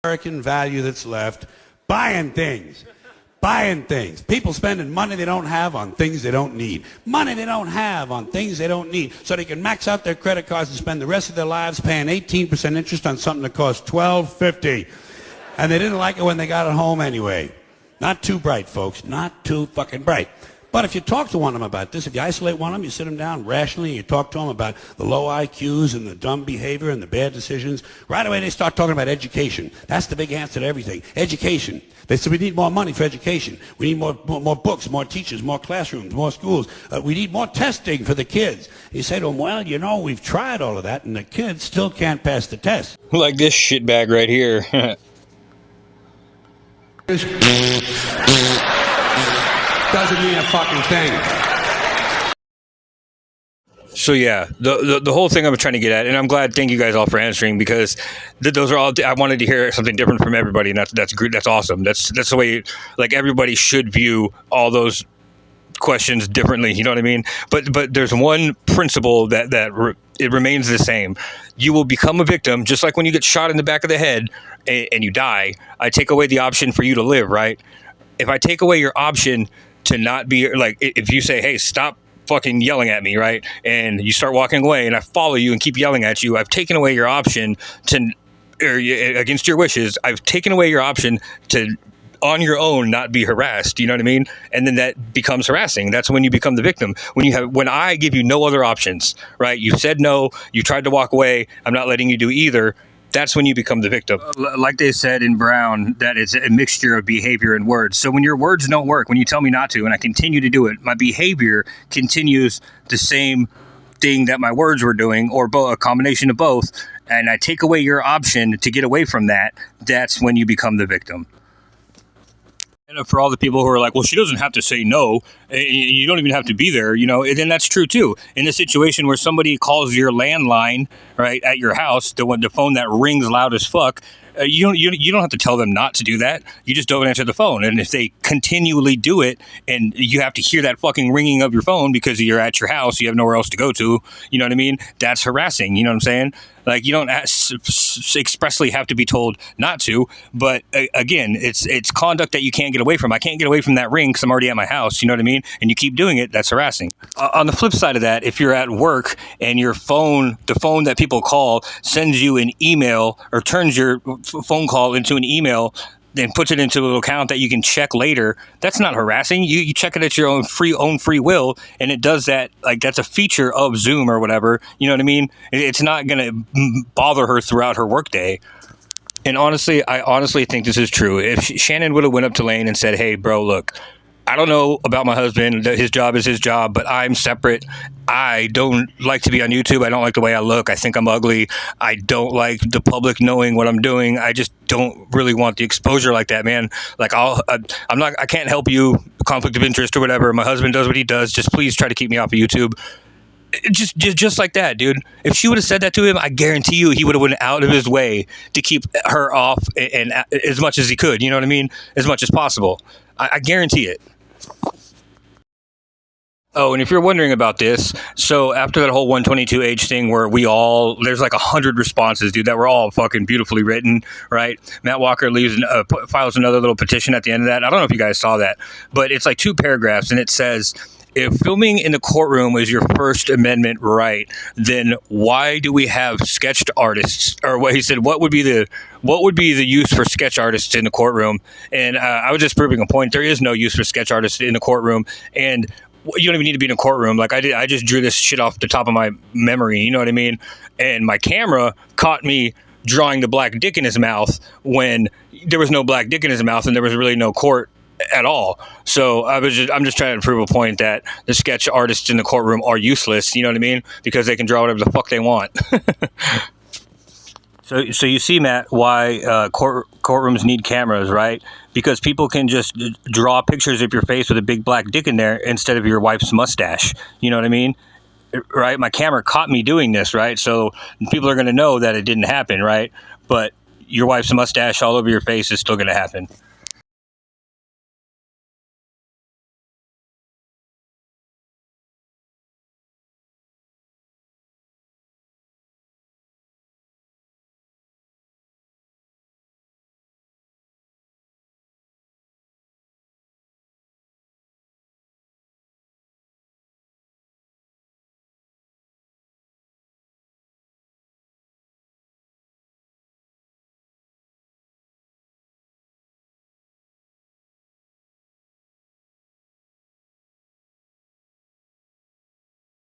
American value that's left, buying things. Buying things. People spending money they don't have on things they don't need. Money they don't have on things they don't need. So they can max out their credit cards and spend the rest of their lives paying 18% interest on something that costs $12.50. And they didn't like it when they got it home anyway. Not too bright, folks. Not too fucking bright. But if you talk to one of them about this, if you isolate one of them, you sit them down rationally, you talk to them about the low IQs and the dumb behavior and the bad decisions, right away they start talking about education. That's the big answer to everything. Education. They say we need more money for education. We need more books, more teachers, more classrooms, more schools. We need more testing for the kids. You say to them, well, you know, we've tried all of that, and the kids still can't pass the test. Like this shitbag right here. Doesn't mean a fucking thing. So yeah, the whole thing I'm trying to get at, and I'm glad, thank you guys all for answering, because those are all, I wanted to hear something different from everybody, and that's great. That's awesome. That's the way, like, everybody should view all those questions differently. You know what I mean? But there's one principle that it remains the same. You will become a victim, just like when you get shot in the back of the head and you die. I take away the option for you to live, right? If I take away your option to not be, like, if you say, hey, stop fucking yelling at me, right? And you start walking away and I follow you and keep yelling at you, I've taken away your option to, or against your wishes, I've taken away your option to, on your own, not be harassed. You know what I mean? And then that becomes harassing. That's when you become the victim. When I give you no other options, right? You said no, you tried to walk away, I'm not letting you do either. That's when you become the victim. Like they said in Brown, that it's a mixture of behavior and words. So when your words don't work, when you tell me not to, and I continue to do it, my behavior continues the same thing that my words were doing, or a combination of both, and I take away your option to get away from that, that's when you become the victim. And for all the people who are like, well, she doesn't have to say no, you don't even have to be there, you know, and then that's true too. In a situation where somebody calls your landline, right, at your house, the phone that rings loud as fuck, you don't have to tell them not to do that. You just don't answer the phone. And if they continually do it, and you have to hear that fucking ringing of your phone because you're at your house, you have nowhere else to go to, you know what I mean? That's harassing, you know what I'm saying? Like, you don't expressly have to be told not to, but again, it's conduct that you can't get away from. I can't get away from that ring because I'm already at my house, you know what I mean? And you keep doing it, that's harassing. On the flip side of that, if you're at work and your phone, the phone that people call, sends you an email or turns your phone call into an email, then puts it into a little account that you can check later, that's not harassing. You check it at your own free will, and it does that. Like, that's a feature of Zoom or whatever. You know what I mean? It's not going to bother her throughout her workday. And honestly, I honestly think this is true. If Shannon would have went up to Lane and said, hey, bro, look, I don't know about my husband. His job is his job, but I'm separate. I don't like to be on YouTube. I don't like the way I look. I think I'm ugly. I don't like the public knowing what I'm doing. I just don't really want the exposure like that, man. Like, I can't help you, conflict of interest or whatever. My husband does what he does. Just please try to keep me off of YouTube. Just like that, dude. If she would have said that to him, I guarantee you he would have went out of his way to keep her off and as much as he could. You know what I mean? As much as possible. I guarantee it. Oh, and if you're wondering about this, so after that whole 122H thing where there's like 100 responses, dude, that were all fucking beautifully written, right? Matt Walker files another little petition at the end of that. I don't know if you guys saw that, but it's like 2 paragraphs, and it says, if filming in the courtroom is your First Amendment right, then why do we have sketched artists? Or what he said, what would be the use for sketch artists in the courtroom? And I was just proving a point. There is no use for sketch artists in the courtroom, and you don't even need to be in a courtroom. Like I just drew this shit off the top of my memory. You know what I mean? And my camera caught me drawing the black dick in his mouth when there was no black dick in his mouth and there was really no court at all. So I'm just trying to prove a point that the sketch artists in the courtroom are useless. You know what I mean? Because they can draw whatever the fuck they want. So you see, Matt, why courtrooms need cameras, right? Because people can just draw pictures of your face with a big black dick in there instead of your wife's mustache. You know what I mean? Right? My camera caught me doing this, right? So people are going to know that it didn't happen, right? But your wife's mustache all over your face is still going to happen.